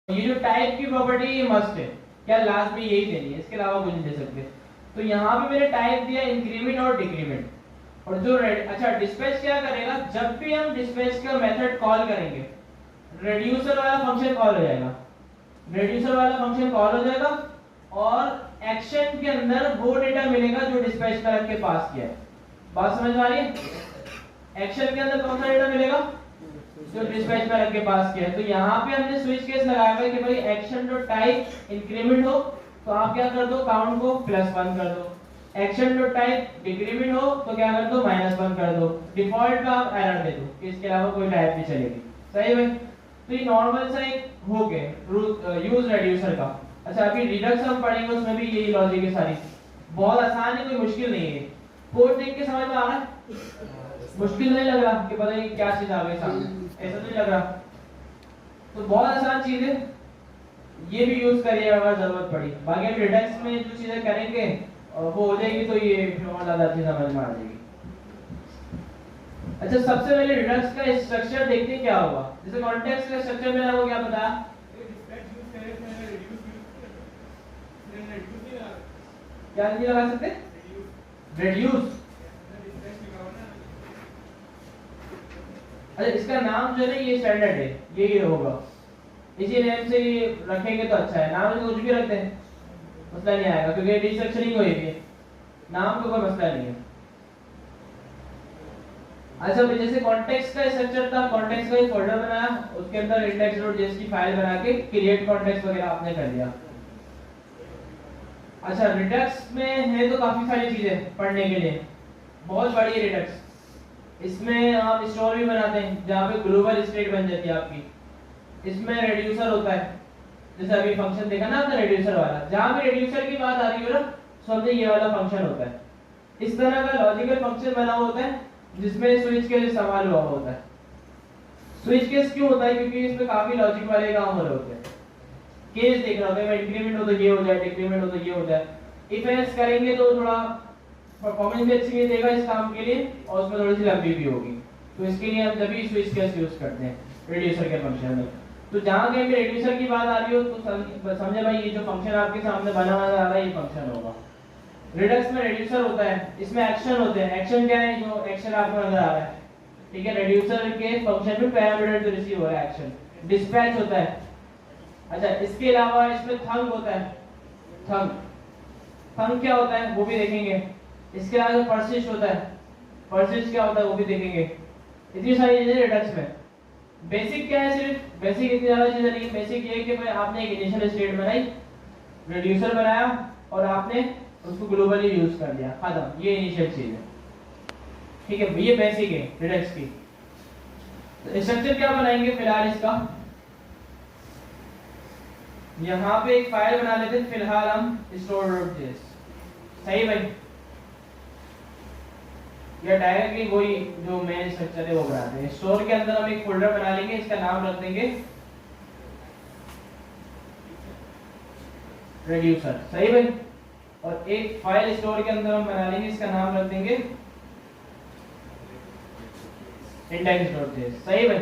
ये जो टाइप की प्रॉपर्टी ये मस्ट है, क्या लास्ट में यही देनी है, इसके अलावा कुछ नहीं दे सकते। तो यहाँ पे मैंने टाइप दिया इंक्रीमेंट और डिक्रीमेंट। और जो अच्छा डिस्पैच क्या करेगा, जब भी हम डिस्पैच का मेथड कॉल करेंगे रेड्यूसर वाला फंक्शन कॉल हो जाएगा, रेड्यूसर वाला फंक्शन कॉल हो जाएगा और एक्शन के अंदर वो डेटा मिलेगा जो डिस्पैच का रख के पास किया है। बात समझ में आ रही है? एक्शन के अंदर कौन सा डेटा मिलेगा जो डिस्पैच में रख के पास किया है। तो यहाँ पे हमने स्विच केस लगाया है कि भाई एक्शन डॉट टाइप इंक्रीमेंट हो तो आप क्या कर दो, काउंट को +1 कर दो। एक्शन डॉट टाइप डिक्रीमेंट हो तो क्या कर दो, -1 कर दो। डिफॉल्ट का आप एरर दे दो कि इसके अलावा कोई टाइप नहीं चलेगी। सही है? तो ये नॉर्मल सा एक हो गया यूज रेड्यूसर का। अच्छा अभी रिडक्स हम पढ़ेंगे, उसमें भी यही लॉजिक है सारी। बहुत आसान है, कोई मुश्किल नहीं है। कोड देख के समझ में आ रहा है? मुश्किल नहीं लग रहा कि पता नहीं क्या चीज आ गई सामने, ऐसा नहीं लग रहा। तो बहुत आसान चीज है, ये भी यूज करिए अगर जरूरत पड़ी। बाकी हम रिडक्स में जो चीजें करेंगे वो हो जाएगी तो ये फिर और ज्यादा अच्छी समझ में आ जाएगी। अच्छा सबसे पहले रिडक्स का स्ट्रक्चर देखते हैं क्या होगा। जैसे कॉन्टेक्स्ट का स्ट्रक्चर में आपको क्या पता, क्या नहीं लगा सकते, रेड्यूस। अच्छा इसका नाम जो है ये स्टैंडर्ड है, ये होगा, इसी नेम से रखेंगे तो अच्छा है। नाम में कुछ भी रखते हैं मसला नहीं आएगा क्योंकि रिस्ट्रक्चरिंग होगी, नाम का कोई मसला नहीं है। अच्छा जैसे कॉन्टेक्स्ट का स्ट्रक्चर था, कॉन्टेक्स्ट का एक फोल्डर बनाया, उसके अंदर index.js की फाइल बना के क्रिएट कॉन्टेक्स्ट वगैरह आपने कर दिया। अच्छा रिडक्स में है तो काफी सारी चीजें पढ़ने के लिए, बहुत बड़ी है रिडक्स। इसमें आप स्टोर भी बनाते हैं जहाँ पे ग्लोबल स्टेट बन जाती है आपकी। इसमें रेड्यूसर होता है, जैसे अभी फंक्शन देखा ना आपने रेड्यूसर वाला, जहाँ भी रेड्यूसर की बात आ रही हो ना समझे ये वाला फंक्शन होता है। इस तरह का लॉजिकल फंक्शन बना होता है जिसमें स्विच केस इस्तेमाल हुआ होता है। स्विच केस क्यों होता है, क्योंकि इसमें काफी लॉजिक वाले काम हो रहे होते हैं। केस देख रहा होता है, इंक्रीमेंट हो तो ये हो जाए, डिक्रीमेंट हो तो ये हो जाए। इफ एल्स करेंगे तो थोड़ा परफॉर्मेंस भी अच्छी नहीं देगा इस काम के लिए और उसमें थोड़ी सी लंबी भी होगी। तो इसके लिए हम जब भी स्विच केस यूज करते हैं रेड्यूसर के फंक्शन में। तो जहां कहीं भी रेड्यूसर की बात आ रही हो तो समझे भाई ये जो फंक्शन आपके सामने बना हुआ आ रहा है ये फंक्शन होगा। रिडक्स में रेड्यूसर होता है, इसमें एक्शन होते हैं। एक्शन क्या है, जो एक्शन आपको नजर आ रहा है, ठीक है, रेड्यूसर के फंक्शन में पैरामीटर जो रिसीव हो रहा है एक्शन। डिस्पैच होता है। अच्छा इसके अलावा इसमें थंग होता है, थंग थंग क्या होता है वो भी देखेंगे। इसके अलावा परसिस्ट होता है, परसिस्ट क्या होता है वो भी देखेंगे। इतनी सारी चीजें रिडक्स में। बेसिक क्या है, सिर्फ बेसिक इतनी ज्यादा चीजें नहीं। बेसिक ये है कि भाई आपने एक इनिशियल स्टेट बनाई, रेड्यूसर बनाया और आपने उसको ग्लोबली यूज कर दिया, खत्म। ये इनिशियल चीज है, ठीक है, ये बेसिक है रिडक्स की। तो स्ट्रक्चर क्या बनाएंगे फिलहाल इसका, यहाँ पे एक फाइल बना लेते हैं फिलहाल हम store.js। सही भाई, या डायरेक्टली वही जो मेन स्ट्रक्चर है वो बनाते हैं। स्टोर के अंदर हम एक फोल्डर बना लेंगे, इसका नाम रख देंगे रेड्यूसर। सही भाई, और एक फाइल स्टोर के अंदर हम बना लेंगे, इसका नाम रख देंगे index.js। सही भाई।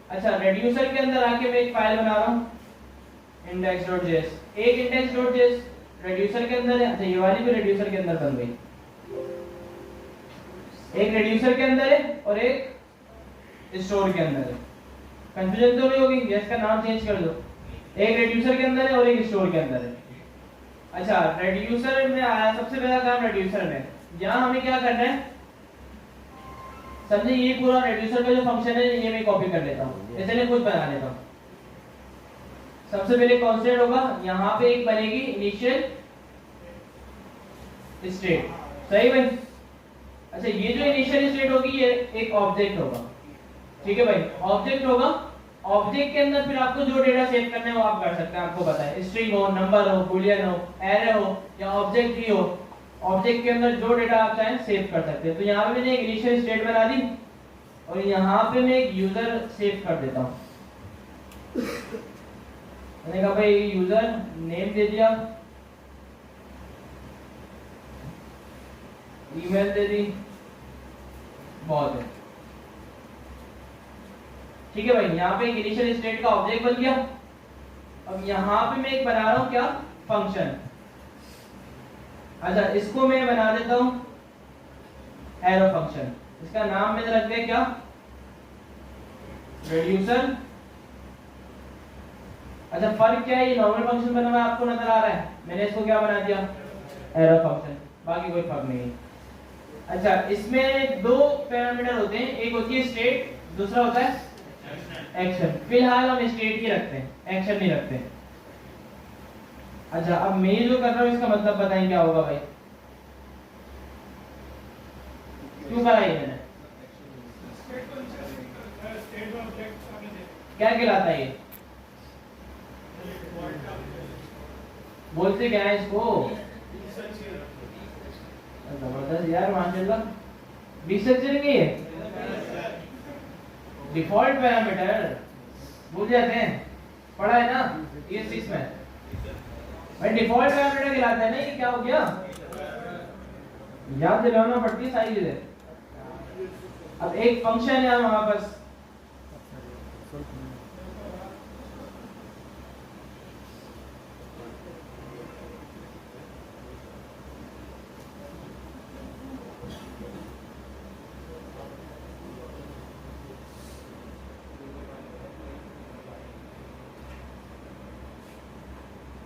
अच्छा रेड्यूसर के अंदर आके मैं एक फाइल बना रहा हूँ index.js। एक index.js रेड्यूसर के अंदर है। अच्छा ये वाली भी रेड्यूसर के अंदर बन गई, एक रेड्यूसर के अंदर है और एक स्टोर के अंदर है। कंफ्यूजन तो नहीं होगी, इसका नाम चेंज कर दो। एक रेड्यूसर के अंदर है और एक स्टोर के अंदर है। अच्छा रेड्यूसर में आया सबसे पहला काम रेड्यूसर में, यहाँ हमें क्या करना है समझे, ये पूरा रेड्यूसर का जो फंक्शन है ये मैं कॉपी कर लेता हूँ, जैसे मैं खुद बना लेता हूँ। सबसे पहले कांस्टेंट होगा, यहाँ पे एक बनेगी इनिशियल स्टेट। सही भाई। अच्छा ये जो इनिशियल स्टेट होगी ये एक ऑब्जेक्ट होगा, ठीक है भाई, ऑब्जेक्ट होगा। ऑब्जेक्ट के अंदर फिर आपको जो डेटा सेव करना है वो आप कर सकते हैं, आपको पता है, स्ट्रिंग हो, नंबर हो, बूलियन हो, एरे हो या ऑब्जेक्ट ही हो, ऑब्जेक्ट के अंदर जो डेटा आप चाहें सेव कर सकते हैं। तो यहाँ पे मैंने एक इनिशियल स्टेट बना दी और यहाँ पे मैं एक यूजर सेव कर देता हूँ। मैंने कहा भाई यूजर नेम दे दिया, ईमेल दे दी, बहुत है, ठीक है भाई। यहाँ पे एक इनिशियल स्टेट का ऑब्जेक्ट बन गया यहाँ पे मैं एक बना रहा हूँ क्या, फंक्शन। अच्छा, इसको मैं बना देता हूँ एरो फंक्शन। इसका नाम मैंने रख दिया क्या, रेड्यूसर। अच्छा, फर्क क्या है, ये नॉर्मल फंक्शन बना हुआ आपको नजर आ रहा है, मैंने इसको क्या बना दिया, एरो फंक्शन, बाकी कोई फर्क नहीं है। अच्छा, इसमें दो पैरामीटर होते हैं, एक होती है स्टेट, दूसरा होता है एक्शन। फिलहाल हम स्टेट ही रखते हैं, एक्शन नहीं रखते। अच्छा, अब मैं जो कर रहा हूँ इसका मतलब बताएं क्या होगा भाई, क्यों करा ये मैंने, क्या कहलाता है ये, बोलते क्या है इसको, जबरदस्त यार माशाल्लाह, रिसर्चर की है, डिफॉल्ट पैरामीटर भूल जाते हैं, पढ़ा है ना ये चीज में भाई, डिफॉल्ट पैरामीटर कहलाता है ना, ये क्या हो गया, याद दिलाना पड़ती है सारी चीजें। अब एक फंक्शन है हमारे पास,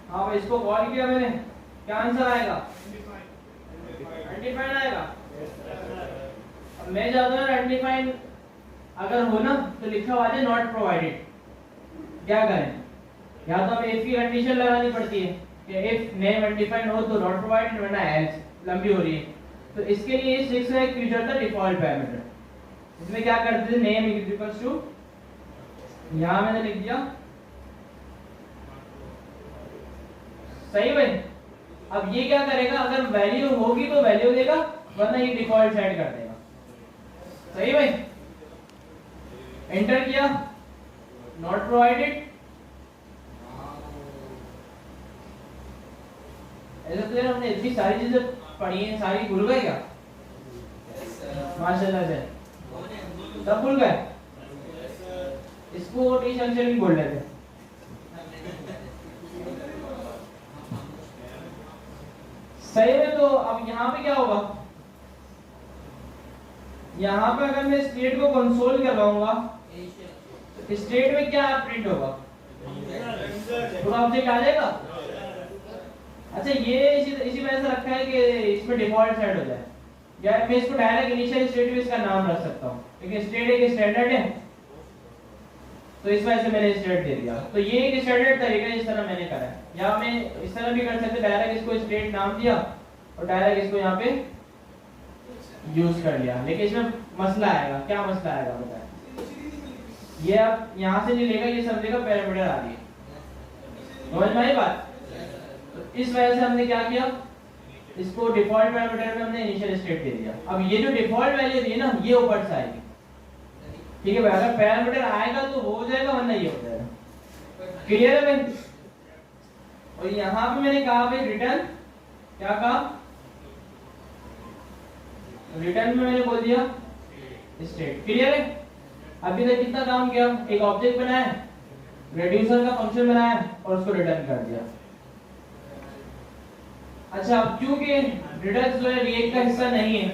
हाँ भाई, इसको कॉल किया मैंने, क्या आंसर आएगा, अनडिफाइंड आएगा। अब मैं चाहता हूँ अनडिफाइंड अगर हो ना तो लिखा हुआ है नॉट प्रोवाइडेड, क्या करें, या तो हमें इफ की कंडीशन लगानी पड़ती है कि इफ नेम अनडिफाइंड हो तो नॉट प्रोवाइडेड, वरना एल्स, लंबी हो रही है। तो इसके लिए 6 का एक फीचर था डिफॉल्ट पैरामीटर, इसमें क्या करते थे, नेम इज इक्वल्स टू, यहां मैंने लिख दिया, सही भाई। अब ये क्या करेगा, अगर वैल्यू होगी तो वैल्यू देगा, वरना ये डिफॉल्ट सेट कर देगा, सही भाई। एंटर किया, नॉट प्रोवाइडेड, ऐसा तो यार हमने इतनी सारी चीजें पढ़ी हैं, सारी भूल गए क्या, माशाल्लाह से सब भूल गए, इसको टी जंक्शन भी बोल लेते हैं। सही है, तो अब यहाँ पे क्या होगा, यहाँ पे अगर मैं स्टेट को कंसोल करवाऊंगा, स्टेट में क्या प्रिंट होगा, पूरा ऑब्जेक्ट आ जाएगा। अच्छा, ये इसी वजह से रखा है कि इसमें डिफॉल्ट सेट हो जाए, या मैं इसको डायरेक्ट इनिशियल स्टेट में इसका नाम रख सकता हूँ, क्योंकि स्टेट एक स्टैंडर्ड है, तो इस वजह से मैंने स्टेट दे दिया। तो ये एक स्टैंडर्ड तरीका है, इस तरह मैंने करा है, या मैं इस तरह भी कर सकते, डायरेक्ट इसको स्टेट नाम दिया और डायरेक्ट इसको यहाँ पे यूज कर लिया। लेकिन इसमें मसला आएगा, क्या मसला आएगा बताएं, ये अब यहाँ से नहीं लेगा, ये समझेगा पैरामीटर आ रही है, समझ में आई बात। तो इस वजह से हमने क्या किया, इसको डिफॉल्ट पैरामीटर में हमने इनिशियल स्टेट दे दिया। अब ये जो डिफॉल्ट वैल्यू दी है ना, ये ऊपर से आएगी, ठीक है भाई, अगर पैरामीटर आएगा तो वो हो जाएगा, वरना ये हो जाएगा, क्लियर है भाई। और यहाँ पे मैंने कहा भाई रिटर्न, क्या कहा, रिटर्न में मैंने बोल दिया स्टेट, क्लियर है। अभी तक कितना काम किया, एक ऑब्जेक्ट बनाया, रेड्यूसर का फंक्शन बनाया और उसको रिटर्न कर दिया। अच्छा, अब क्योंकि रिडक्स जो है रिएक्ट का हिस्सा नहीं है,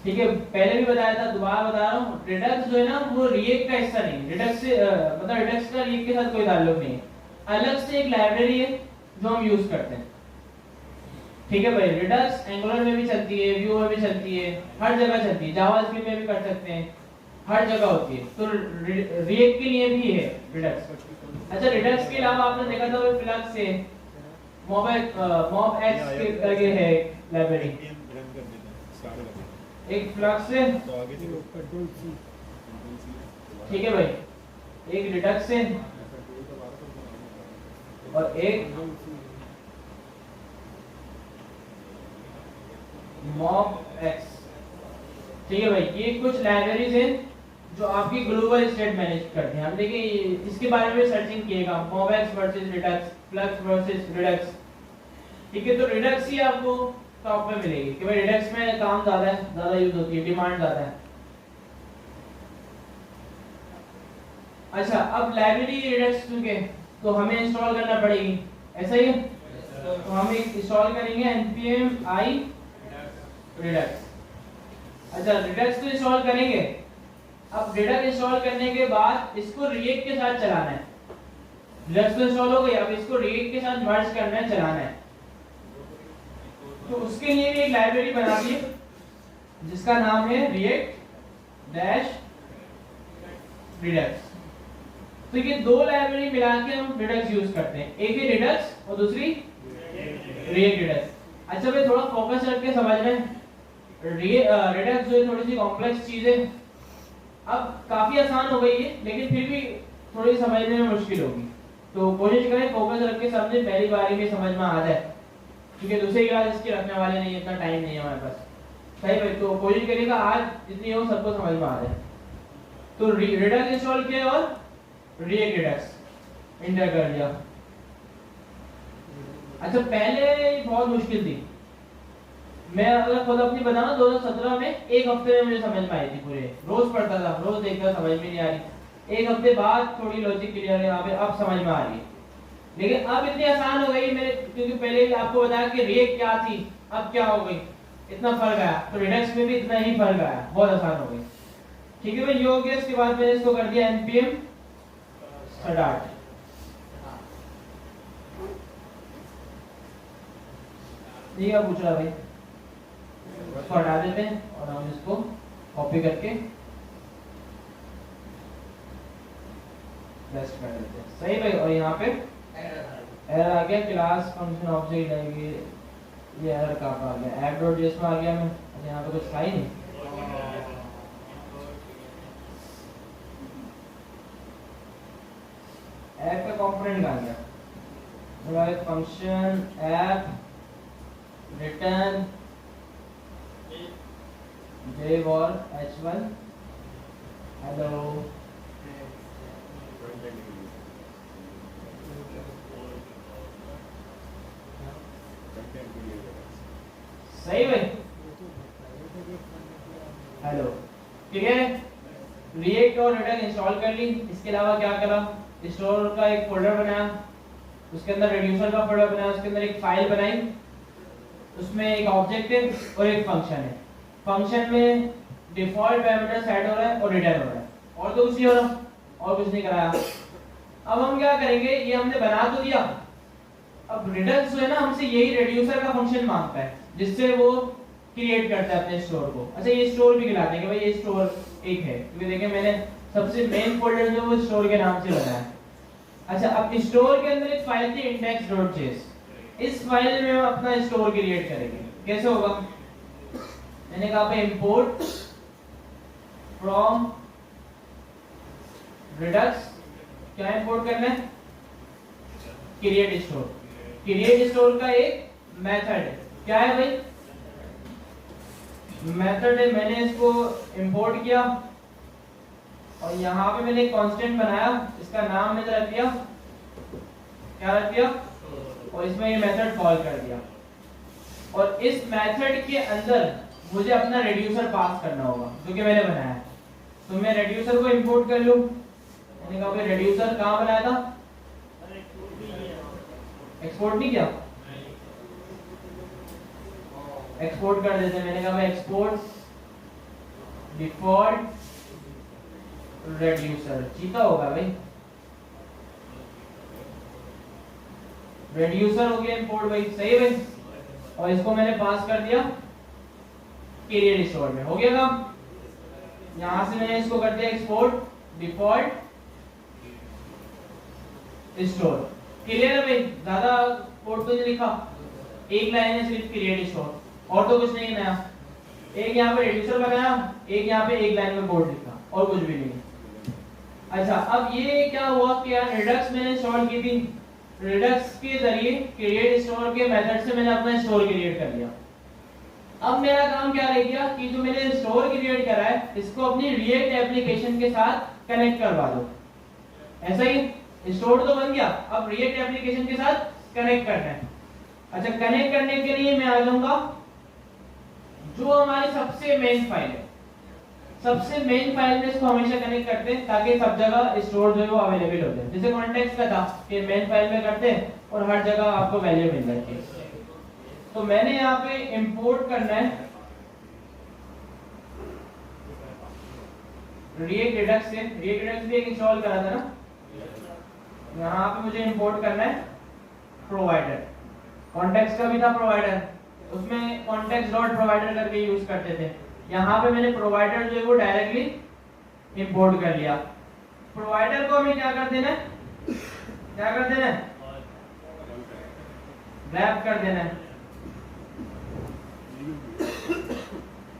ठीक है, पहले भी बताया था, दोबारा बता रहा हूँ, रिडक्स जो है ना वो रिएक्ट का हिस्सा नहीं, रिडक्स से मतलब रिडक्स का रिएक्ट के साथ कोई ताल्लुक नहीं है, अलग से एक लाइब्रेरी है जो हम यूज करते हैं, ठीक है भाई। रिडक्स एंगुलर में भी चलती है, व्यू में भी चलती है, हर जगह चलती है, जावास्क्रिप्ट में भी कर सकते हैं, हर जगह होती है, तो रिएक्ट के लिए भी है रिडक्स। अच्छा, रिडक्स के अलावा आपने देखा था वो फ्लक्स है, मॉब एक्स करके है लाइब्रेरी, एक फ्लक्स है, ठीक है भाई, एक रिडक्स है और एक मॉब एक्स, ठीक है भाई। ये कुछ लाइब्रेरीज हैं जो आपकी ग्लोबल स्टेट मैनेज करते हैं। हम देखिए इसके बारे में सर्चिंग किएगा, MobX versus Redux, Flux versus Redux, ठीक है। तो रिडक्स ही आपको टॉप में मिलेगी कि भाई रिडक्स में काम ज्यादा है, ज्यादा यूज होती है, डिमांड ज्यादा है। अच्छा, अब लाइब्रेरी रिडक्स चुके, तो हमें इंस्टॉल करना पड़ेगी, ऐसा ही है। तो हम इंस्टॉल करेंगे npm i redux। अच्छा redux तो इंस्टॉल करेंगे। अब redux इंस्टॉल करने के बाद इसको react के साथ चलाना है। redux तो इंस्टॉल हो गई, अब इसको react के साथ मर्ज करना है, चलाना है। तो उसके लिए भी एक लाइब्रेरी बना दी जिसका नाम है react-redux। तो ये दो लाइब्रेरी मिला के हम redux यूज करते हैं, एक है redux और दूसरी react-redux। अच्छा भाई थोड़ा फोकस रख समझ रहे हैं। redux जो है थोड़ी सी कॉम्प्लेक्स चीज है। अब काफी आसान हो गई है लेकिन फिर भी थोड़ी समझने में मुश्किल होगी, तो कोशिश करें फोकस रख के समझें, पहली बारी में समझ में आ जाए, क्योंकि दूसरी क्लास इसकी रखने वाले नहीं, इतना टाइम नहीं है हमारे पास। सही भाई, तो कोशिश करिएगा आज जितनी हो सबको समझ में आ जाए। तो redux इंस्टॉल किया और react-redux इंटर कर दिया। अच्छा पहले बहुत मुश्किल थी, मैं अगर खुद अपनी बताऊं 2017 में एक हफ्ते में मुझे समझ में आई थी पूरे, रोज पढ़ता था, रोज देखता, समझ में नहीं आ रही। एक हफ्ते बाद थोड़ी लॉजिक क्लियर है यहाँ पे, अब समझ में आ रही है। लेकिन अब इतनी आसान हो गई मेरे, क्योंकि पहले भी आपको बताया कि react क्या थी, अब क्या हो गई, इतना फर्क आया। तो redux में भी इतना ही फर्क आया, बहुत आसान हो गई। ठीक है भाई, ये हो गया। इसके बाद मैंने इसको कर दिया npm start। ये क्या पूछ रहा भाई, इसको हटा देते हैं और हम इसको कॉपी करके पेस्ट कर देते हैं। सही भाई, और यहाँ पे एरर आ गया, क्लास फंक्शन ऑब्जेक्ट आएगी, ये एरर कहाँ आ गया, app.js में आ गया। मैं यहाँ पे कुछ था ही नहीं। ऐप का कंपोनेंट आ गया, हमारे फंक्शन ऐप रिटर्न div और h1 हेलो। सही भाई, हेलो। ठीक है, react और redux इंस्टॉल कर ली। इसके अलावा क्या करा, स्टोर का एक फोल्डर बनाया, उसके अंदर reducer का फोल्डर बनाया, उसके अंदर एक फाइल बनाई, उसमें एक ऑब्जेक्ट है और एक फंक्शन है। फंक्शन में डिफॉल्ट पैरामीटर सेट हो रहा है और रिटर्न हो रहा है, और तो कुछ नहीं हो रहा, और कुछ नहीं कराया। अब हम क्या करेंगे, ये हमने बना तो दिया। अब redux जो है ना, हमसे यही reducer का फंक्शन मांगता है जिससे वो क्रिएट करता है अपने स्टोर को। अच्छा ये स्टोर भी खिलाते हैं कि भाई ये स्टोर एक है, क्योंकि देखिए मैंने सबसे मेन फोल्डर जो वो स्टोर के नाम से बनाया है। अच्छा अब स्टोर के अंदर एक फाइल थी index.js, इस फाइल में हम अपना स्टोर क्रिएट करेंगे। कैसे होगा, मैंने कहा पे इंपोर्ट फ्रॉम redux, क्या इंपोर्ट करना है, क्रिएट स्टोर। क्रिएट स्टोर का एक मेथड है, क्या है भाई, मेथड है। मैंने इसको इंपोर्ट किया और यहाँ पे मैंने एक कांस्टेंट बनाया, इसका नाम मैंने रख दिया, क्या रख दिया, और इसमें ये मेथड कॉल कर दिया। और इस मेथड के अंदर मुझे अपना रेड्यूसर पास करना होगा जो कि मैंने बनाया है। तो मैं रेड्यूसर को इंपोर्ट कर लूं। मैंने कहा भाई रेड्यूसर कहाँ बनाया था, एक्सपोर्ट नहीं किया, एक्सपोर्ट कर देते। मैंने कहा भाई एक्सपोर्ट डिफॉल्ट रेड्यूसर, चीता होगा भाई, रेड्यूसर हो गया इंपोर्ट भाई। सही है भाई, और इसको मैंने पास कर दिया क्रिएट स्टोर में, हो गया काम। यहां से मैंने इसको कर दिया एक्सपोर्ट डिफॉल्ट स्टोर। क्लियर है भाई, ज्यादा कोड तो नहीं लिखा, एक लाइन है सिर्फ क्रिएट स्टोर, और तो कुछ नहीं नया। एक यहाँ पे रेड्यूसर बनाया, एक यहाँ पे एक लाइन में कोड लिखा, और कुछ भी नहीं। अच्छा अब ये क्या हुआ कि यार redux मैंने इंस्टॉल की थी, redux के जरिए क्रिएट स्टोर के मेथड से मैंने अपना स्टोर क्रिएट कर लिया। अब मेरा काम क्या रह गया कि जो मैंने स्टोर क्रिएट करा है इसको अपनी रिएक्ट एप्लीकेशन के साथ कनेक्ट करवा दो। ऐसा ही स्टोर तो बन गया, अब रिएक्ट एप्लीकेशन के साथ कनेक्ट करना है। अच्छा कनेक्ट करने के लिए मैं आ जाऊंगा जो हमारी सबसे मेन फाइल है, सबसे मेन फाइल में इसको हमेशा कनेक्ट करते हैं ताकि सब जगह स्टोर जो है वो अवेलेबल हो जाए। जैसे कॉन्टेक्स्ट का था कि मेन फाइल में करते हैं और हर जगह आपको वैल्यू मिल जाती है। तो मैंने यहाँ पे इंपोर्ट करना है रिएक्ट रिडक्स से। रिएक्ट रिडक्स भी एक इंस्टॉल करा था ना, यहाँ पे मुझे इंपोर्ट करना है प्रोवाइडर। कॉन्टेक्स्ट का भी था प्रोवाइडर, उसमें कॉन्टेक्स्ट डॉट प्रोवाइडर करके यूज करते थे। यहाँ पे मैंने प्रोवाइडर जो है वो डायरेक्टली इंपोर्ट कर लिया। प्रोवाइडर को हमें क्या कर देना है, क्या कर देना है, रैप कर देना है।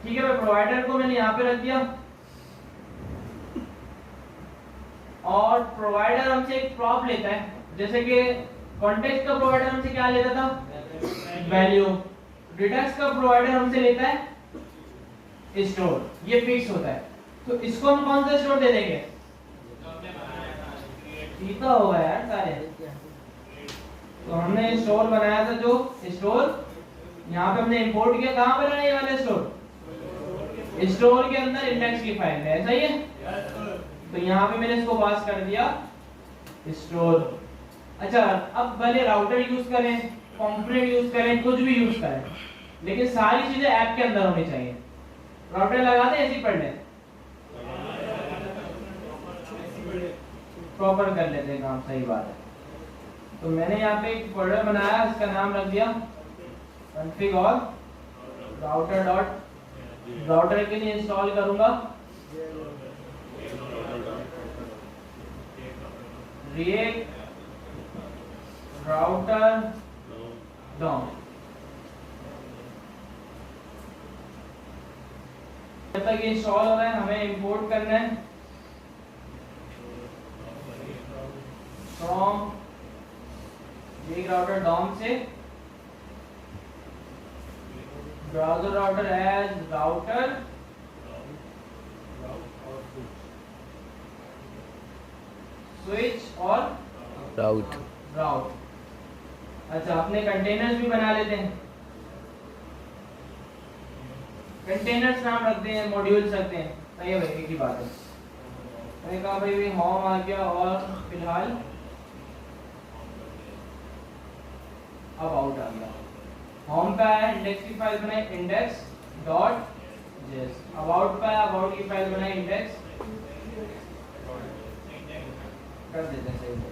ठीक है, मैं प्रोवाइडर को मैंने यहाँ पे रख दिया और प्रोवाइडर हमसे एक प्रॉप लेता है। जैसे कि कॉन्टेक्स्ट का प्रोवाइडर हमसे क्या लेता था, वैल्यू। रिडक्स का प्रोवाइडर हमसे लेता है स्टोर, ये फिक्स होता है। तो इसको हम कौन सा स्टोर दे देंगे, सीधा होगा यार सारे। तो हमने स्टोर बनाया था, जो स्टोर यहाँ पे हमने इंपोर्ट किया। कहाँ पर है ये वाला स्टोर, स्टोर के अंदर इंडेक्स की फाइल है, सही है। तो यहाँ पे मैंने इसको पास कर दिया स्टोर। अच्छा, अब भले राउटर यूज करें, कंपोनेंट यूज करें, कुछ भी यूज करें, लेकिन सारी चीजें ऐप के अंदर होनी चाहिए। राउटर लगा दें ऐसे ही पढ़ लें, प्रॉपर कर लेते हैं काम, सही बात है। तो मैंने यहाँ पे एक फोल्डर बनाया, इसका नाम रख दिया config और राउटर डॉट। राउटर के लिए इंस्टॉल करूंगा रिएक्ट राउटर डॉम। जब तक ये इंस्टॉल हो रहा है हमें इंपोर्ट करना है फ्रॉम रिएक्ट राउटर डॉम से browser router as router switch और राउट। अच्छा, अपने कंटेनर्स भी बना लेते हैं। कंटेनर्स नाम रखते हैं, मॉड्यूल्स रखते हैं, सही है भाई, एक ही बात है। मैंने कहा भाई होम आ गया और फिलहाल अब आउट आ गया। होम का है, इंडेक्स की फाइल बनाई इंडेक्स डॉट जेएस। अबाउट का है, अबाउट की फाइल बनाई इंडेक्स कर देते हैं, सही है।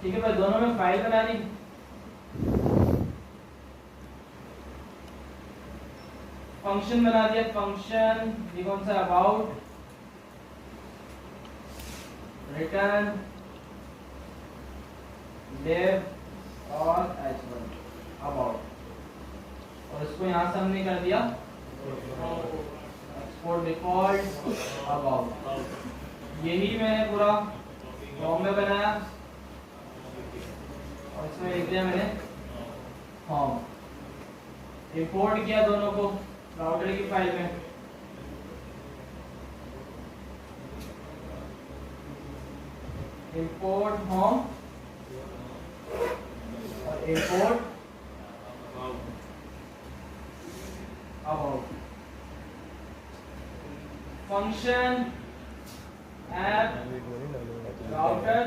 ठीक है भाई, दोनों में फाइल बना ली। फंक्शन बना दिया, फंक्शन ये कौन सा, अबाउट, रिटर्न, डेव और h1 अबाउट। और इसको यहां से हमने कर दिया एक्सपोर्ट डिफॉल्ट अबाउट। यही मैंने पूरा फॉर्म में बनाया और इसमें लिख दिया मैंने होम। इंपोर्ट किया दोनों को राउटर की फाइल में। इंपोर्ट होम और import about. Function app router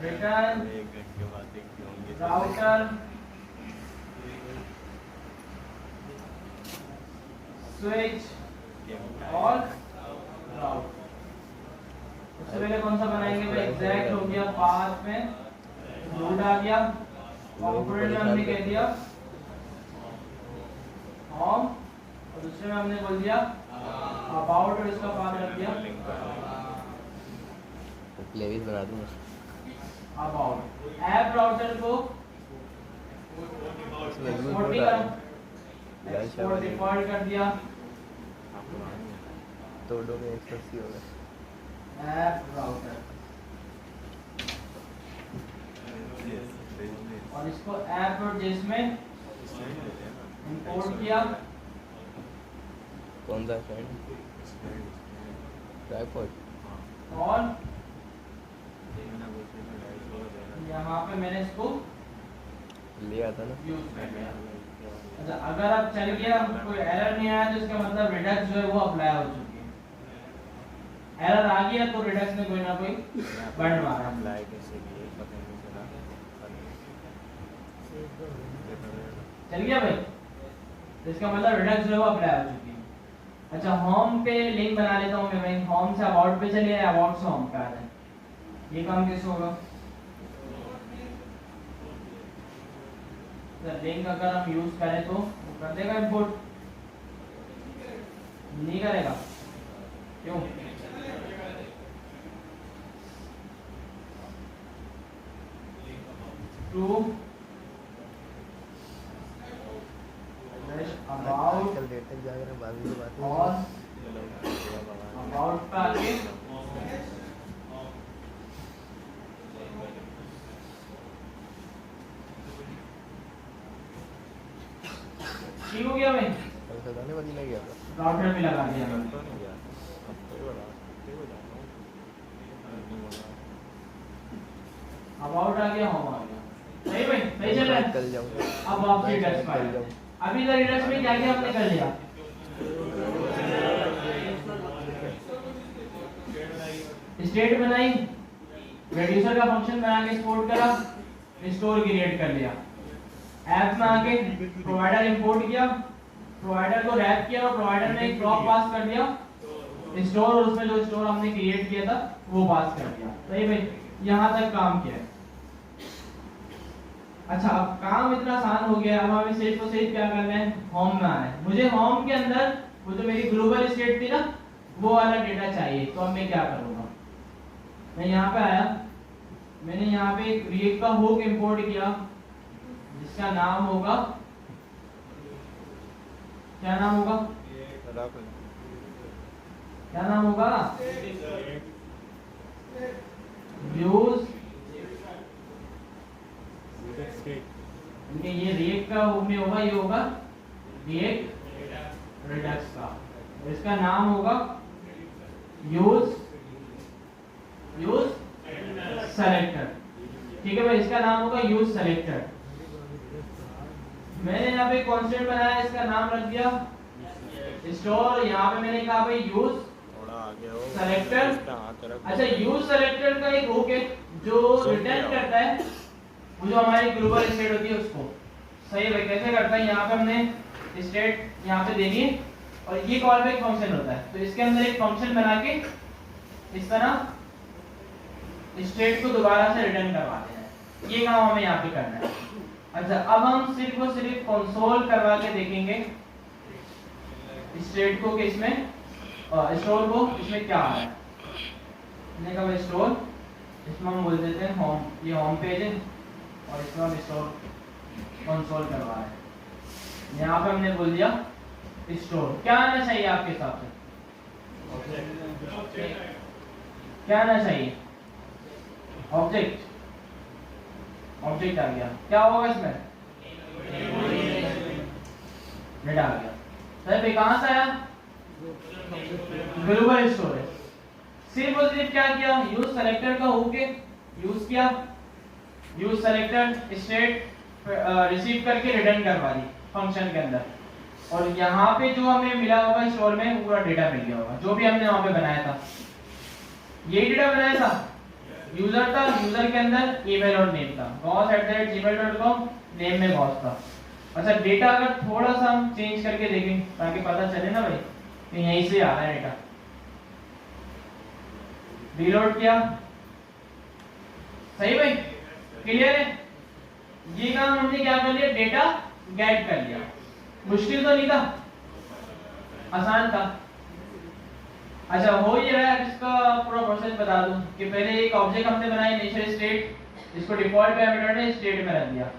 return router switch और राउट। उससे पहले कौन सा बनाएंगे भाई, एग्जैक्ट हो गया, पाथ में रूट आ गया, कंपोनेंट में हमने कह दिया होम और दूसरे में हमने बोल दिया अबाउट और इसका पाथ रख दिया प्लेलिस्ट बना दूं अबाउट। ऐप राउटर को एक्सपोर्ट डिफॉल्ट कर दिया, तो दो में 180 हो गया। ऐप राउटर और इसको ऐप डॉट जेएस में इंपोर्ट किया। कौन सा फ्रेंड, ट्राइपॉड। और यहाँ पे मैंने इसको लिया था ना, यूज कर लिया। अच्छा अगर अब चल गया कोई एरर नहीं आया तो इसका मतलब रिडक्स जो है वो अप्लाई हो चुकी है। एरर आ गया तो रिडक्स ने कोई ना कोई बंड मारा। अप्लाई कैसे किए पता नहीं चला। चल गया भाई, तो इसका मतलब रिडक्स जो है वो अप्लाई हो चुकी है। अच्छा होम पे लिंक बना लेता हूँ मैं भाई, होम से अबाउट पे चले जाए, अबाउट से होम पे आ जाए। ये काम कैसे होगा? लिंक अगर हम यूज करें तो वो कर देगा इंपोर्ट, नहीं करेगा क्यों? टू अबाउट कल देर तक जाग रहे बाद में बात और अबाउट का आगे ठीक हो गया भाई। कल सजाने वाली नहीं गया था राउटर भी लगा दिया मैंने। तो नहीं गया अब तो बड़ा ठीक हो जाता अबाउट आ गया, होम आ गया। सही भाई, सही चल रहा है। कल जाऊंगा अब आप रिडक्स कल पर जाऊँ अभी इधर रिडक्स में क्या क्या हमने कर लिया? स्टेट बनाई, रेड्यूसर का फंक्शन बना के एक्सपोर्ट करा, स्टोर क्रिएट कर लिया, ऐप में आके प्रोवाइडर इंपोर्ट किया, प्रोवाइडर को रैप किया और प्रोवाइडर ने एक प्रॉप पास कर दिया, स्टोर और उसमें जो स्टोर हमने क्रिएट किया था वो पास कर दिया। सही भाई, यहाँ तक काम किया है। अच्छा अब काम इतना आसान हो गया, अब हमें सिर्फ और सिर्फ क्या करना है, होम में आना है। मुझे होम के अंदर वो जो मेरी ग्लोबल स्टेट थी ना वो वाला डेटा चाहिए, तो अब मैं क्या करूँगा? मैं यहाँ पे आया, मैंने यहाँ पे एक रिएक्ट का हुक इंपोर्ट किया जिसका नाम होगा, क्या नाम होगा, क्या नाम होगा, व्यूज। इनके ये रिएक्ट का हुक में होगा, ये होगा रिएक्ट रिडक्स का, इसका नाम होगा यूज सेलेक्टर। ठीक है भाई, इसका नाम होगा यूज सेलेक्टर। मैंने यहाँ पे कांस्टेंट बनाया, इसका नाम रख दिया स्टोर। यहाँ पे मैंने कहा भाई यूज सेलेक्टर। अच्छा यूज सेलेक्टर का एक हुक है जो रिटर्न करता है वो जो हमारी ग्लोबल स्टेट होती है उसको। सही भाई, कैसे करता है? यहाँ पे हमने स्टेट यहाँ पे देनी है और ये कॉल बैक फंक्शन होता है, तो इसके अंदर एक फंक्शन बना के इस तरह स्टेट को दोबारा से रिटर्न करवा देना है। ये काम हमें यहाँ पे करना है। अच्छा अब हम सिर्फ और सिर्फ कंसोल करवा के देखेंगे स्टेट को कि इसमें स्टोर को इसमें क्या आ रहा है। मैंने कहा स्टोर, इसमें हम बोल देते हैं होम, ये होम पेज है और इसमें हम स्टोर कंसोल करवा रहे हैं। यहाँ पे हमने बोल दिया स्टोर। क्या आना चाहिए आपके हिसाब से? क्या आना चाहिए? ऑब्जेक्ट। ऑब्जेक्ट आ गया, क्या होगा इसमें? डेटा आ गया। सर भाई कहां से आया? Global storage. सिर्फ और सिर्फ क्या किया, यूज सेलेक्टर का हुक है, यूज किया, यूज सेलेक्टर स्टेट रिसीव करके रिटर्न करवा दी फंक्शन के अंदर, और यहाँ पे जो हमें मिला होगा स्टोर में पूरा डेटा मिल गया होगा जो भी हमने वहां पे बनाया था। यही डेटा बनाया था, यूजर था, यूजर के अंदर ईमेल और नेम था, boss@gmail.com, नेम में बॉस था। अच्छा डेटा अगर थोड़ा सा हम चेंज करके देखें ताकि पता चले ना भाई कि यहीं से आ रहा है डेटा। रीलोड किया, सही भाई, क्लियर है? ये काम हमने क्या कर लिया, डेटा गेट कर लिया। मुश्किल तो नहीं था, आसान था। अच्छा हो ये रहा है, इसका पूरा प्रोसेस बता दूं कि पहले एक ऑब्जेक्ट हमने बनाया नेचर स्टेट, इसको डिफॉल्ट पैरामीटर ने स्टेट में रख दिया।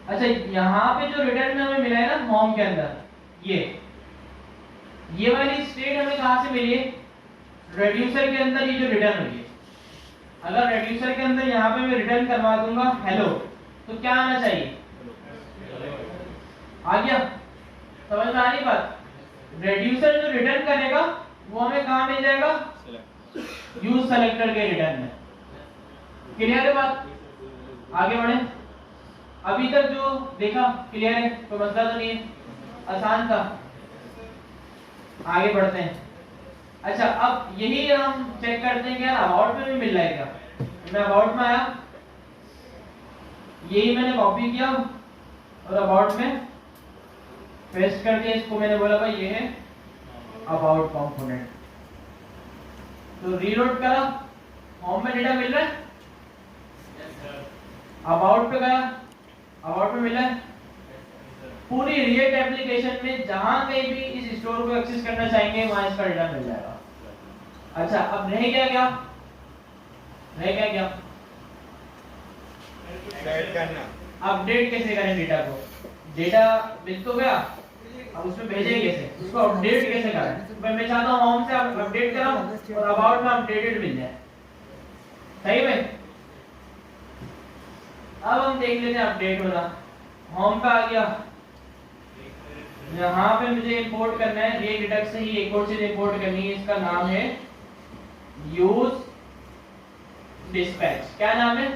अच्छा यहाँ पे जो रिटर्न में हमें मिला है ना होम के अंदर, ये वाली स्टेट हमें कहां से मिली है? रेड्यूसर के अंदर ये जो रिटर्न हुई है। अगर रेड्यूसर के अंदर यहाँ पे मैं रिटर्न करवा दूंगा हेलो, तो क्या आना चाहिए? आ गया? समझ में आ रही बात? रेड्यूसर जो रिटर्न करेगा वो हमें कहां मिल जाएगा? यूज सेलेक्टर के रिटर्न में। क्लियर है बात? आगे बढ़े। अभी तक जो देखा क्लियर है, कोई मसला तो नहीं है, आसान था। आगे बढ़ते हैं। अच्छा, अब यही हम चेक करते हैं कि यार अबाउट में भी मिल रहा है क्या। मैं अबाउट में आया, यही मैंने कॉपी किया और अबाउट में पेस्ट कर दिया। इसको मैंने बोला भाई ये है अबाउट कंपोनेंट, तो रीलोड करा, होम में डेटा मिल रहा है, अबाउट पे गया, अबाउट में मिला है। पूरी रिएक्ट एप्लीकेशन में जहां कहीं भी इस स्टोर को एक्सेस करना चाहेंगे वहां इसका डेटा मिल जाएगा। अच्छा, अब रह गया क्या सेट करना, अपडेट कैसे करें डेटा को। डेटा मिल तो गया, अब उसमें भेजें कैसे, उसको अपडेट कैसे करें। मैं चाहता हूं होम से अपडेट कराऊं और अबाउट में अपडेटेड मिल जाए, सही में। अब हम देख लेते हैं अपडेट वाला। होम पे आ गया, यहाँ पे मुझे इंपोर्ट करना है, ये डिडक्ट से ही एक और चीज इंपोर्ट करनी है, इसका नाम है यूज डिस्पैच। क्या नाम है?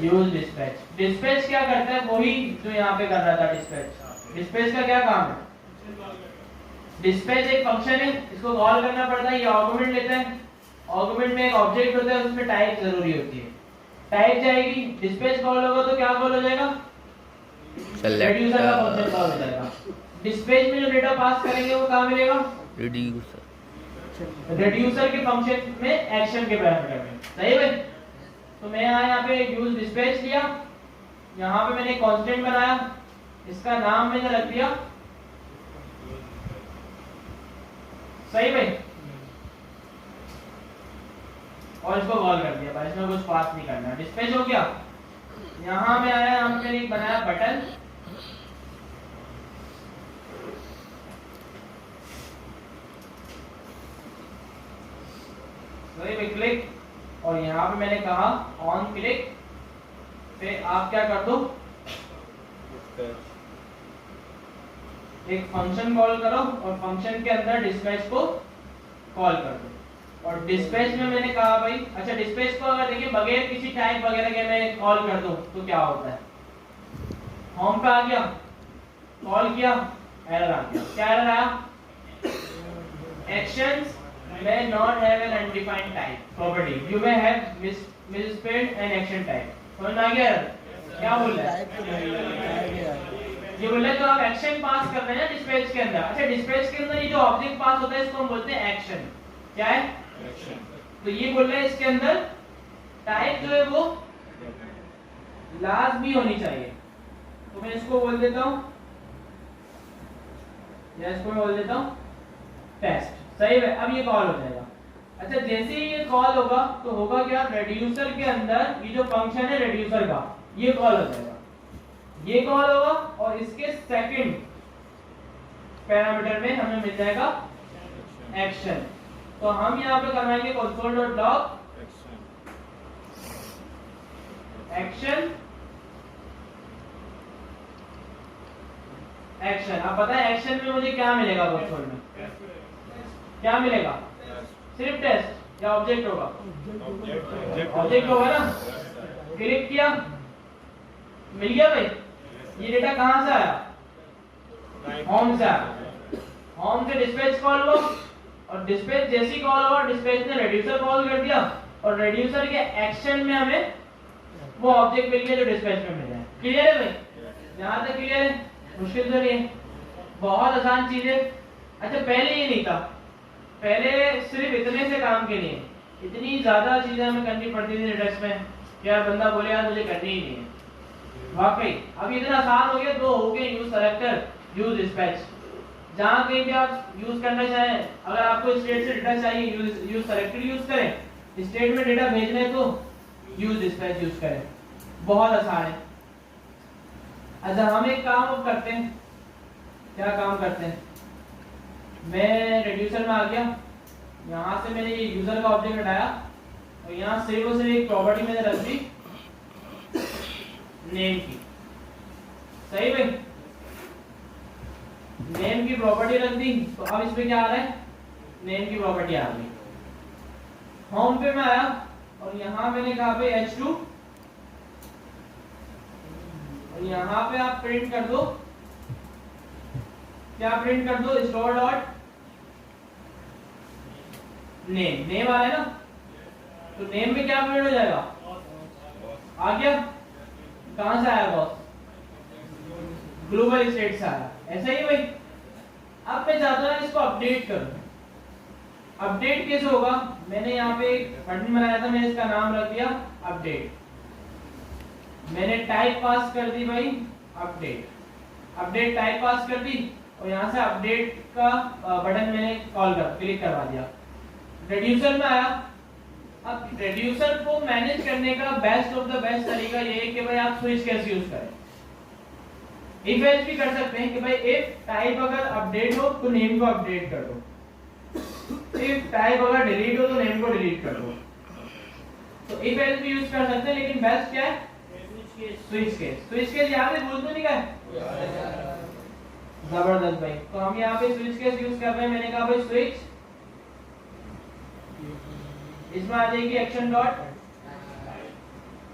Use dispatch. डिस्पैच क्या करता है, वही जो यहाँ पे कर रहा था डिस्पैच। डिस्पैच का क्या काम है? डिस्पैच एक फंक्शन है, इसको कॉल करना पड़ता है, ये आर्गुमेंट लेता है। आर्गुमेंट में एक ऑब्जेक्ट होता है, उसमें टाइप जरूरी होती है। टाइप जाएगी, डिस्पैच कॉल होगा तो क्या कॉल हो जाएगा? रेड्यूसर का फंक्शन कॉल हो जाएगा। डिस्पैच में जो डेटा पास करेंगे वो कहाँ मिलेगा? रेड्यूसर के फंक्शन में एक्शन के पैरामीटर में, सही है। तो मैं यहाँ पे यूज डिस्पैच लिया, यहाँ पे मैंने कांस्टेंट बनाया, इसका नाम मैंने रख दिया, सही है, और इसको कॉल कर दिया। भाई इसमें कुछ पास नहीं करना, डिस्पैच हो गया। यहाँ में आया, यहाँ पे एक बनाया बटन, सही में, क्लिक, और यहाँ पे मैंने कहा ऑन क्लिक पे आप क्या कर दो, एक फंक्शन कॉल करो और फंक्शन के अंदर डिस्पैच को कॉल कर दो। और डिस्पैच में मैंने कहा भाई, अच्छा डिस्पैच को अगर देखिए बगैर किसी टाइप वगैरह के मैं कॉल कर दूं तो क्या होता है। होम पे आ गया, कॉल किया, एरर आ गया। क्या एरर आया? Actions may not have an undefined type property, you may have misspelled an action type। समझ में आ गया? क्या बोल रहा है? ये बोल रहा है जो आप एक्शन पास कर रहे हैं डिस्पैच के अंदर। अच्छा, डिस्पैच के अंदर ये जो ऑब्जेक्ट पास होता है इसको हम बोलते हैं एक्शन। क्या है? एक्शन। तो ये बोल रहा है इसके अंदर टाइप जो है वो लाजमी होनी चाहिए। तो मैं इसको बोल देता हूँ, या इसको मैं बोल देता हूँ टेस्ट, सही है। अब ये कॉल हो जाएगा। अच्छा, जैसे ही ये कॉल होगा तो होगा क्या, रेड्यूसर के अंदर ये जो फंक्शन है रेड्यूसर का, ये कॉल हो जाएगा, ये कॉल होगा, और इसके सेकंड पैरामीटर में हमें मिल जाएगा एक्शन। तो हम यहाँ पे करवाएंगे console.log एक्शन एक्शन। अब पता है एक्शन में मुझे क्या मिलेगा, कंसोल में क्या मिलेगा? सिर्फ टेस्ट या ऑब्जेक्ट होगा? ऑब्जेक्ट होगा ना। क्लिक किया, मिल गया भाई। ये डेटा कहां से आया? होम से आया। होम से डिस्पैच कॉल हुआ, और डिस्पैच जैसी कॉल हुआ डिस्पैच ने रेड्यूसर कॉल कर दिया, और रेड्यूसर के एक्शन में हमें वो ऑब्जेक्ट मिल गया जो डिस्पैच में मिला है। क्लियर है भाई? यहां तक क्लियर है? मुश्किल तो नहीं है, बहुत आसान चीज है। अच्छा, पहले ये नहीं था, पहले सिर्फ इतने से काम के लिए इतनी ज्यादा चीजें हमें करनी पड़ती थी रिडक्स में, यार बंदा बोले यार मुझे करनी ही नहीं है। वाकई अब इतना आसान हो गया, दो हो गए, यूज सेलेक्टर, यूज डिस्पैच। जहां कहीं भी आप यूज करना चाहें, अगर आपको स्टेट से डेटा चाहिए यूज सेलेक्टर यूज करें, स्टेट में डेटा भेजना है तो यूज डिस्पैच यूज करें, बहुत आसान है। अच्छा, हम एक काम अब करते हैं, क्या काम करते हैं, मैं रेड्यूसर में आ गया, यहाँ से मैंने ये यूजर का ऑब्जेक्ट हटाया, और यहाँ सिर्फ और सिर्फ एक प्रॉपर्टी मैंने रख दी नेम की, सही भाई, नेम की प्रॉपर्टी रख दी। तो अब इसमें क्या आ रहा है, नेम की प्रॉपर्टी आ गई। होम पे मैं आया और यहाँ मैंने कहा भाई h2 तो यहाँ पे आप प्रिंट कर दो, क्या प्रिंट कर दो, स्टोर डॉट नेम, नेम आ रहा है ना, तो नेम में क्या प्रिंट हो जाएगा, आ गया, कहां से आया बॉस, ग्लोबल स्टेट से आया, ऐसा ही भाई। अब मैं चाहता हूं इसको अपडेट करूं, अपडेट कैसे होगा, मैंने यहाँ पे एक बटन बनाया था, मैंने इसका नाम रख दिया अपडेट, मैंने टाइप पास कर दी भाई अपडेट, अपडेट टाइप पास कर दी और यहाँ से अपडेट का बटन मैंने क्लिक करवा दिया, रेड्यूसर में आया। अब रेड्यूसर को मैनेज करने का बेस्ट ऑफ द बेस्ट तरीका ये है कि भाई आप स्विच कैसे यूज करें, इफ एल्स भी कर सकते हैं कि भाई इफ टाइप अगर अपडेट हो तो नेम को अपडेट कर दो, इफ टाइप अगर डिलीट हो तो नेम को डिलीट कर दो, तो इफ एल्स भी यूज कर सकते हैं, लेकिन बेस्ट क्या है, स्विच केस। स्विच केस याद है, भूल तो नहीं गए, जबरदस्त भाई। तो हम यहाँ पे स्विच केस यूज कर रहे हैं, मैंने कहा भाई स्विच, इसमें आ जाएगी एक्शन डॉट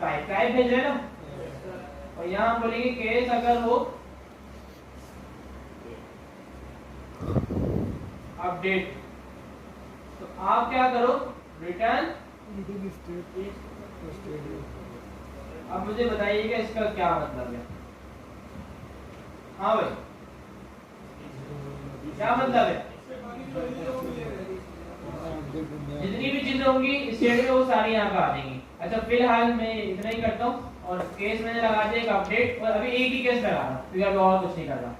टाइप, टाइप भेज रहे हैं ना, और यहाँ हम बोलेंगे केस अगर हो अपडेट, तो आप क्या करो, रिटर्न। अब मुझे बताइएगा इसका क्या मतलब है, हाँ भाई क्या मतलब है, जितनी भी चीजें होंगी स्टेट में वो सारी यहाँ पे आ जाएंगी। अच्छा फिलहाल मैं इतना ही करता हूँ, और केस मैंने लगा दिया एक अपडेट, और अभी एक ही केस लगा रहा हूँ क्योंकि अभी और कुछ नहीं कर रहा,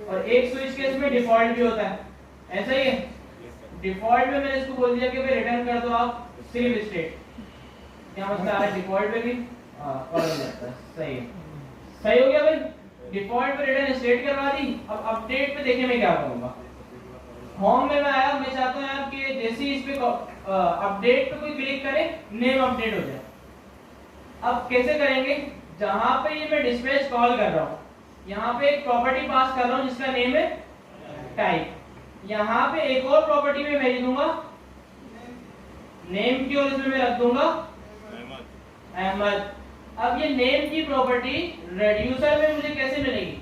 और एक स्विच केस में डिफॉल्ट भी होता है, ऐसा ही है, डिफॉल्ट में मैंने इसको बोल दिया कि भाई रिटर्न कर दो आप सिर्फ स्टेट, क्या मतलब आ रहा है डिफॉल्ट में भी और हो जाता है, सही है, सही हो गया भाई। डिफॉल्ट पे रिटर्न स्टेट करवा दी, अब अपडेट पे देखिए मैं क्या करूंगा, होम में मैं आया, मैं चाहता हूं यार कि जैसे ही इस पे अपडेट पे कोई क्लिक करे नेम अपडेट हो जाए। अब कैसे करेंगे, जहां पे ये मैं डिस्पैच कॉल कर रहा हूं, यहाँ पे एक प्रॉपर्टी पास कर रहा हूं जिसका नेम है टाइप, यहाँ पे एक और प्रॉपर्टी में भेज दूंगा नेम की, और इसमें मैं रख दूंगा अहमद। अब ये नेम की प्रॉपर्टी रेड्यूसर में मुझे कैसे मिलेगी,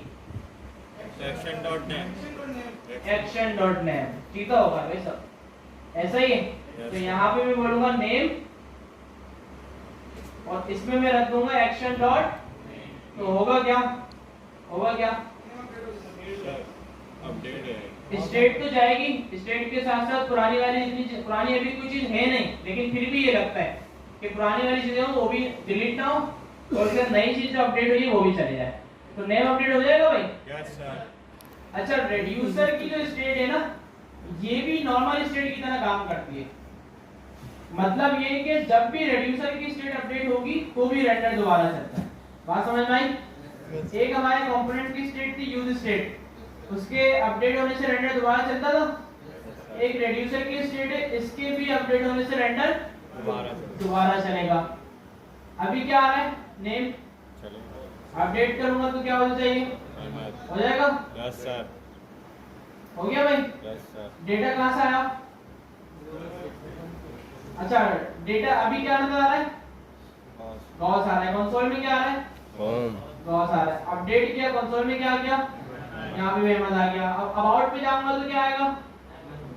action dot name, action dot name, ठीक होगा भाई सब, ऐसा ही है। तो यहाँ पे मैं बोलूंगा नेम, और इसमें मैं रख दूंगा एक्शन डॉट, तो होगा क्या, होगा क्या, अपडेट है, स्टेट तो जाएगी, स्टेट के साथ साथ पुरानी वाली जितनी पुरानी अभी कोई चीज है नहीं, लेकिन फिर भी ये लगता है कि पुरानी वाली चीजें हो वो भी डिलीट ना हो, और फिर नई चीज जो अपडेट हुई है वो भी चले जाए, तो नेम अपडेट हो जाएगा भाई। Yes sir. अच्छा रेड्यूसर की जो स्टेट है ना, ये भी नॉर्मल स्टेट की तरह काम करती है, मतलब ये कि जब भी रेड्यूसर की स्टेट अपडेट होगी तो भी रेंडर दोबारा चलता है, बात समझ में आई। एक हमारे कंपोनेंट की स्टेट थी यूज स्टेट, उसके अपडेट होने से रेंडर दोबारा चलता था, एक रेड्यूसर की स्टेट है, इसके भी अपडेट होने से रेंडर दोबारा चलेगा। अभी क्या आ रहा है, नेम अपडेट करूंगा तो क्या होना चाहिए, हो जाएगा, यस सर, हो गया भाई। Yes sir. डेटा कहां से आया, अच्छा डेटा अभी क्या नजर आ रहा है, गॉस आ रहा है, कंसोल में क्या आ रहा है, गॉस आ रहा है, अपडेट किया कंसोल में क्या आ गया, यहाँ पे अहमद आ गया। अब अबाउट पे जाऊंगा तो क्या आएगा,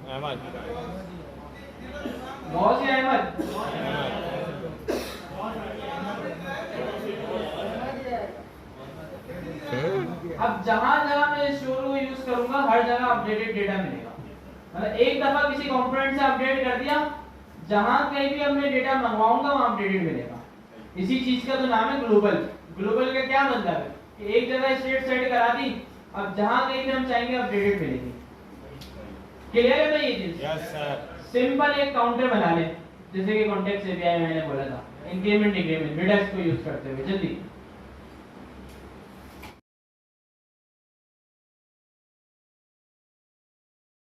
अहमद, गॉस या अहमद, अब जहां जहां मैं स्टोर को यूज करूंगा हर जगह अपडेटेड डेटा मिलेगा, मतलब एक दफा किसी कंपोनेंट से अपडेट कर दिया, जहां कहीं भी अब मैं डेटा मंगवाऊंगा वहां अपडेटेड मिलेगा। इसी चीज का तो नाम है ग्लोबल। ग्लोबल का क्या मतलब है कि एक जगह स्टेट सेट करा दी, अब जहां कहीं भी हम चाहेंगे अपडेटेड मिलेगी। क्लियर है भाई ये चीज, यस सर। सिंपल एक काउंटर बना ले, जैसे कि कॉन्टेक्स्ट एपीआई मैंने बोला था, इंक्रीमेंट डिक्रीमेंट रिडक्स को यूज करते हुए, जल्दी